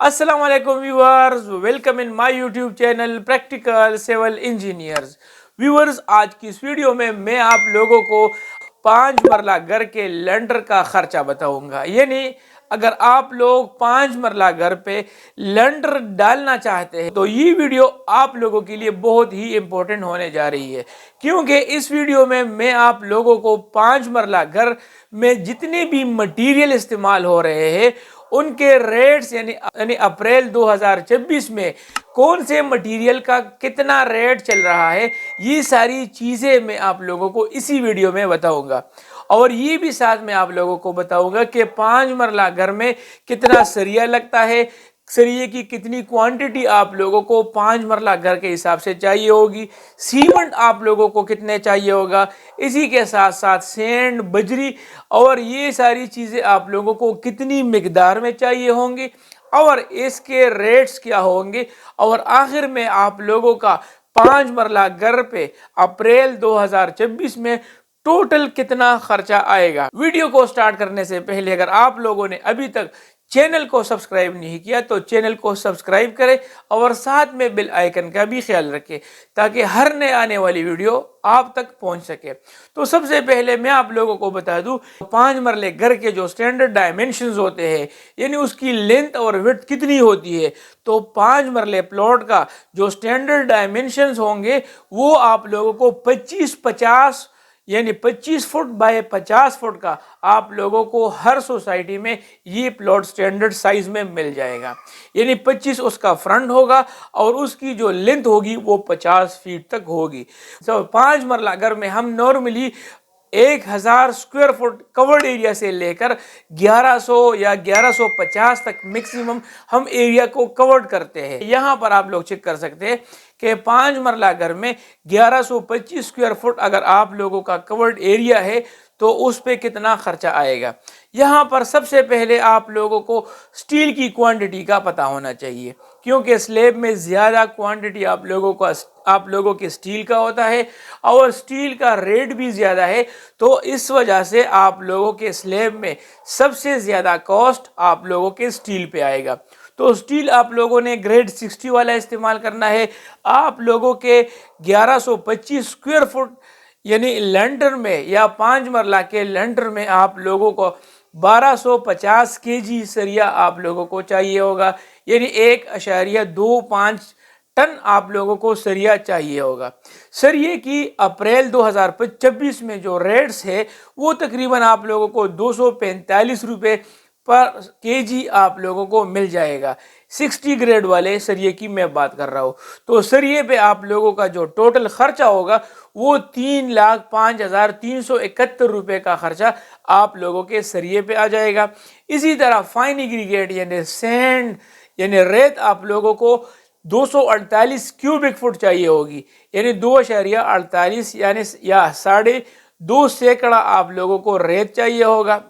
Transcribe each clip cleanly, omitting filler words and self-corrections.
Assalamu alaikum viewers, welcome in my YouTube channel Practical Civil Engineers. Viewers, आज की इस video में मैं आप लोगों को 5 मरला घर के लैंडर का खर्चा बताऊंगा। यानी अगर आप लोग 5 मरला घर पे लैंडर डालना चाहते हैं तो ये वीडियो आप लोगों के लिए बहुत ही इम्पोर्टेंट होने जा रही है, क्योंकि इस वीडियो में मैं आप लोगों को 5 मरला घर में जितने भी मटेरियल इस्तेमाल हो रहे हैं उनके रेट्स यानी अप्रैल 2026 में कौन से मटेरियल का कितना रेट चल रहा है, ये सारी चीज़ें मैं आप लोगों को इसी वीडियो में बताऊंगा। और ये भी साथ में आप लोगों को बताऊंगा कि 5 मरला घर में कितना सरिया लगता है, सरिये की कितनी क्वांटिटी आप लोगों को 5 मरला घर के हिसाब से चाहिए होगी, सीमेंट आप लोगों को कितने चाहिए होगा, इसी के साथ साथ सैंड, बजरी और ये सारी चीज़ें आप लोगों को कितनी मिकदार में चाहिए होंगी और इसके रेट्स क्या होंगे, और आखिर में आप लोगों का 5 मरला घर पे अप्रैल 2026 में टोटल कितना खर्चा आएगा। वीडियो को स्टार्ट करने से पहले अगर आप लोगों ने अभी तक चैनल को सब्सक्राइब नहीं किया तो चैनल को सब्सक्राइब करें और साथ में बेल आइकन का भी ख्याल रखें ताकि हर नए आने वाली वीडियो आप तक पहुंच सके। तो सबसे पहले मैं आप लोगों को बता दूं 5 मरले घर के जो स्टैंडर्ड डायमेंशंस होते हैं यानी उसकी लेंथ और विड्थ कितनी होती है, तो 5 मरले प्लॉट का जो स्टैंडर्ड डायमेंशंस होंगे वो आप लोगों को 25-50 यानी 25 फुट बाय 50 फुट का आप लोगों को हर सोसाइटी में ये प्लॉट स्टैंडर्ड साइज में मिल जाएगा। यानी 25 उसका फ्रंट होगा और उसकी जो लेंथ होगी वो 50 फीट तक होगी। तो 5 मरला घर में हम normally 1000 square foot covered area से लेकर 1100 या 1150 तक मैक्सिमम हम एरिया को कवर्ड करते हैं। यहाँ पर आप लोग चेक कर सकते हैं कि 5 मरला घर में 1125 स्क्वायर फुट अगर आप लोगों का कवर्ड एरिया है तो उस पे कितना खर्चा आएगा। यहाँ पर सबसे पहले आप लोगों को स्टील की क्वांटिटी का पता होना चाहिए, क्योंकि स्लैब में ज़्यादा क्वांटिटी आप लोगों के स्टील का होता है और स्टील का रेट भी ज़्यादा है, तो इस वजह से आप लोगों के स्लैब में सबसे ज़्यादा कॉस्ट आप लोगों के स्टील पे आएगा। तो स्टील आप लोगों ने ग्रेड 60 वाला इस्तेमाल करना है। आप लोगों के 1125 स्क्वायर फुट यानी लैंटर में या 5 मरला के लैंटर में आप लोगों को 1250 केजी सरिया आप लोगों को चाहिए होगा, यानी 1.25 टन आप लोगों को सरिया चाहिए होगा। सरिये की अप्रैल 2026 में जो रेट्स है वो तकरीबन आप लोगों को 245 रुपये पर केजी आप लोगों को मिल जाएगा। 60 ग्रेड वाले सरिये की मैं बात कर रहा हूँ। तो सरिये पे आप लोगों का जो टोटल खर्चा होगा वो 3,05,371 रुपये का खर्चा आप लोगों के सरिये पे आ जाएगा। इसी तरह फाइन एग्रीगेट यानी सैंड यानी रेत आप लोगों को 248 क्यूबिक फुट चाहिए होगी, यानी 2.48 यानी या 2.5 सैकड़ा आप लोगों को रेत चाहिए होगा।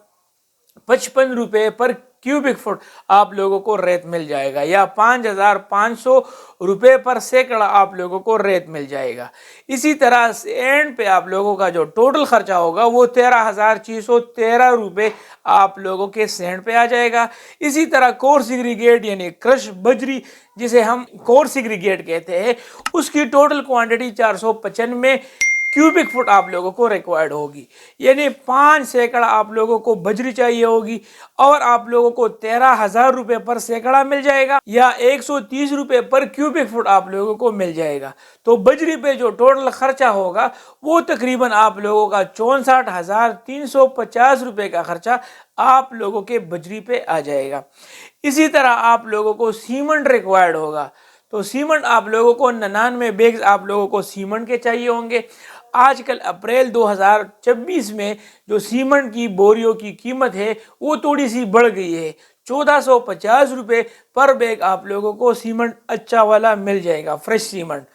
55 रुपये पर क्यूबिक फुट आप लोगों को रेत मिल जाएगा, या 5,500 रुपये पर सैकड़ा आप लोगों को रेत मिल जाएगा। इसी तरह एंड पे आप लोगों का जो टोटल खर्चा होगा वो 13,613 रुपये आप लोगों के सैंड पे आ जाएगा। इसी तरह कोर्स एग्रीगेट यानी क्रश बजरी जिसे हम कोर्स एग्रीगेट कहते हैं उसकी टोटल क्वांटिटी 495 क्यूबिक फुट आप लोगों को रिक्वायर्ड होगी, यानी 5 सैकड़ा आप लोगों को बजरी चाहिए होगी और आप लोगों को 13,000 रुपये पर सैकड़ा मिल जाएगा या 130 रुपये पर क्यूबिक फुट आप लोगों को मिल जाएगा। तो बजरी पे जो टोटल खर्चा होगा वो तकरीबन आप लोगों का 64,350 रुपये का खर्चा आप लोगों के बजरी पे आ जाएगा। इसी तरह आप लोगों को सीमेंट रिक्वायर्ड होगा, तो सीमेंट आप लोगों को 99 बैग्स आप लोगों को सीमेंट के चाहिए होंगे। आजकल अप्रैल 2026 में जो सीमेंट की बोरियों की कीमत है वो थोड़ी सी बढ़ गई है। 1450 रुपये पर बैग आप लोगों को सीमेंट अच्छा वाला मिल जाएगा, फ्रेश सीमेंट।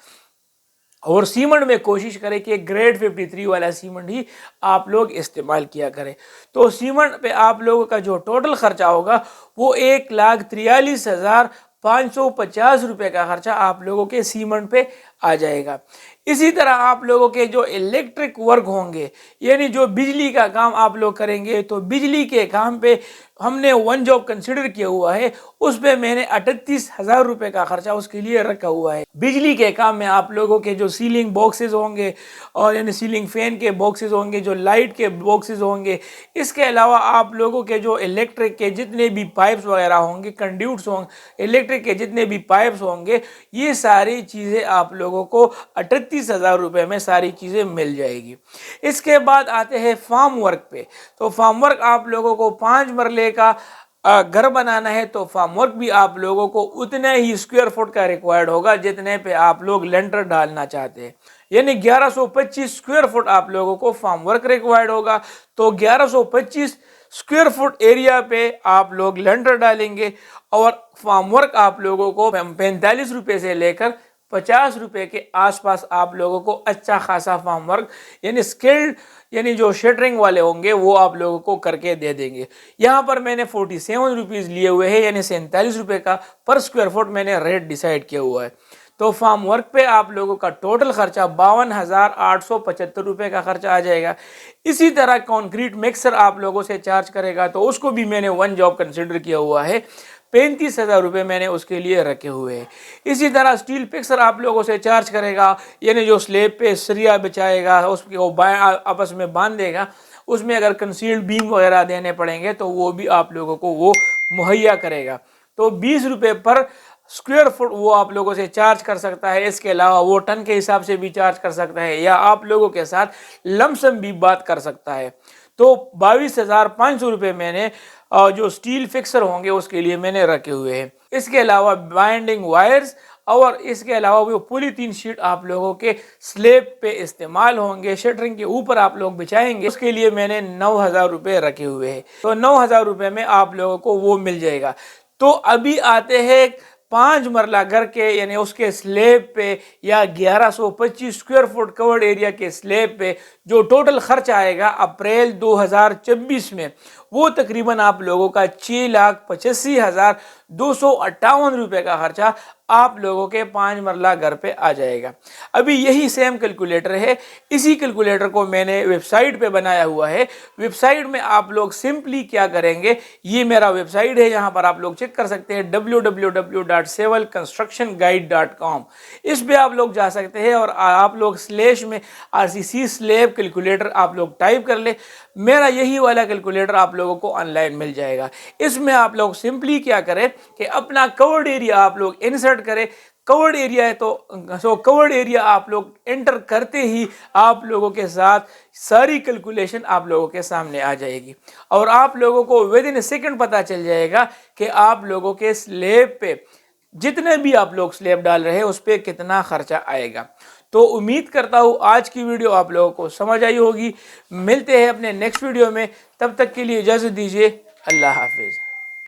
और सीमेंट में कोशिश करें कि ग्रेड 53 वाला सीमेंट ही आप लोग इस्तेमाल किया करें। तो सीमेंट पे आप लोगों का जो टोटल खर्चा होगा वो 1,43,550 रुपये का खर्चा आप लोगों के सीमेंट पे आ जाएगा। इसी तरह आप लोगों के जो इलेक्ट्रिक वर्क होंगे, यानी जो बिजली का काम आप लोग करेंगे, तो बिजली के काम पे हमने वन जॉब कंसिडर किया हुआ है, उस पे मैंने 38,000 रुपए का खर्चा उसके लिए रखा हुआ है। बिजली के काम में आप लोगों के जो सीलिंग बॉक्सेस होंगे और यानी सीलिंग फैन के बॉक्सेस होंगे, जो लाइट के बॉक्सेस होंगे, इसके अलावा आप लोगों के जो इलेक्ट्रिक के जितने भी पाइप्स वगैरह होंगे, कंड्यूट्स होंगे, इलेक्ट्रिक के जितने भी पाइप्स होंगे, ये सारी चीज़ें आप लोगों को 38,000 रुपये में सारी चीज़ें मिल जाएगी। इसके बाद आते हैं फार्म वर्क पे। तो फार्म वर्क आप लोगों को 5 मरले का घर बनाना है, तो फार्म वर्क भी आप लोगों को उतने ही स्क्वायर फुट का रिक्वायर्ड होगा जितने पे आप लोग लेंटर डालना चाहते हैं, यानी 1125 स्क्वायर फुट आप लोगों को फार्म वर्क रिक्वायर्ड होगा। तो 1125 स्क्वायर फुट एरिया पे आप लोग लेंटर डालेंगे और फार्म वर्क आप लोगों को 45 रुपये से लेकर 50 रुपये के आसपास आप लोगों को अच्छा खासा फार्म वर्क यानी स्किल्ड यानी जो शटरिंग वाले होंगे वो आप लोगों को करके दे देंगे। यहाँ पर मैंने 47 रुपीज़ लिए हुए हैं, यानी 47 रुपये का पर स्क्वायर फुट मैंने रेट डिसाइड किया हुआ है। तो फार्म वर्क पे आप लोगों का टोटल खर्चा 52,875 रुपये का खर्चा आ जाएगा। इसी तरह कंक्रीट मिक्सर आप लोगों से चार्ज करेगा, तो उसको भी मैंने वन जॉब कंसिडर किया हुआ है, 35,000 रुपये मैंने उसके लिए रखे हुए हैं। इसी तरह स्टील पिक्सर आप लोगों से चार्ज करेगा, यानी जो स्लेब पे सरिया बिछाएगा उसको वो आपस में बांध देगा, उसमें अगर कंसील्ड बीम वगैरह देने पड़ेंगे तो वो भी आप लोगों को वो मुहैया करेगा। तो 20 रुपये पर स्क्वायर फुट वो आप लोगों से चार्ज कर सकता है। इसके अलावा वो टन के हिसाब से भी चार्ज कर सकता है या आप लोगों के साथ लमसम भी बात कर सकता है। तो 22,500 रुपये मैंने जो स्टील फिक्सर होंगे उसके लिए मैंने रखे हुए हैं। इसके अलावा बाइंडिंग वायर्स और इसके अलावा वो पॉलीथीन शीट आप लोगों के स्लेब पे इस्तेमाल होंगे, शटरिंग के ऊपर आप लोग बिछाएंगे, उसके लिए मैंने 9,000 रुपये रखे हुए हैं। तो 9,000 रुपये में आप लोगों को वो मिल जाएगा। तो अभी आते हैं 5 मरला घर के यानी उसके स्लेब पे या 1125 स्क्वायर फुट कवर्ड एरिया के स्लेब पे जो टोटल खर्च आएगा अप्रैल 2024 में, वो तकरीबन आप लोगों का 6,85,258 रुपये का खर्चा आप लोगों के 5 मरला घर पे आ जाएगा। अभी यही सेम कैलकुलेटर है, इसी कैलकुलेटर को मैंने वेबसाइट पे बनाया हुआ है। वेबसाइट में आप लोग सिंपली क्या करेंगे, ये मेरा वेबसाइट है, यहाँ पर आप लोग चेक कर सकते हैं www.civilconstructionguide.com। इस पे आप लोग जा सकते हैं और आप लोग स्लैश में RCC स्लैब कैलकुलेटर आप लोग टाइप कर ले, मेरा यही वाला कैलकुलेटर आप लोगों को ऑनलाइन मिल जाएगा। इसमें आप लोग सिंपली क्या करें कि अपना कवर्ड एरिया आप लोग इंसर्ट करें। कवर्ड एरिया है तो कवर्ड एरिया आप लोग एंटर करते ही आप लोगों के साथ सारी कैलकुलेशन आप लोगों के सामने आ जाएगी और आप लोगों को विद इन सेकंड पता चल जाएगा कि आप लोगों के स्लेब पे जितने भी आप लोग स्लेब डाल रहे हैं उस पर कितना खर्चा आएगा। तो उम्मीद करता हूँ आज की वीडियो आप लोगों को समझ आई होगी। मिलते हैं अपने नेक्स्ट वीडियो में, तब तक के लिए इजाज़त दीजिए। अल्लाह हाफिज़।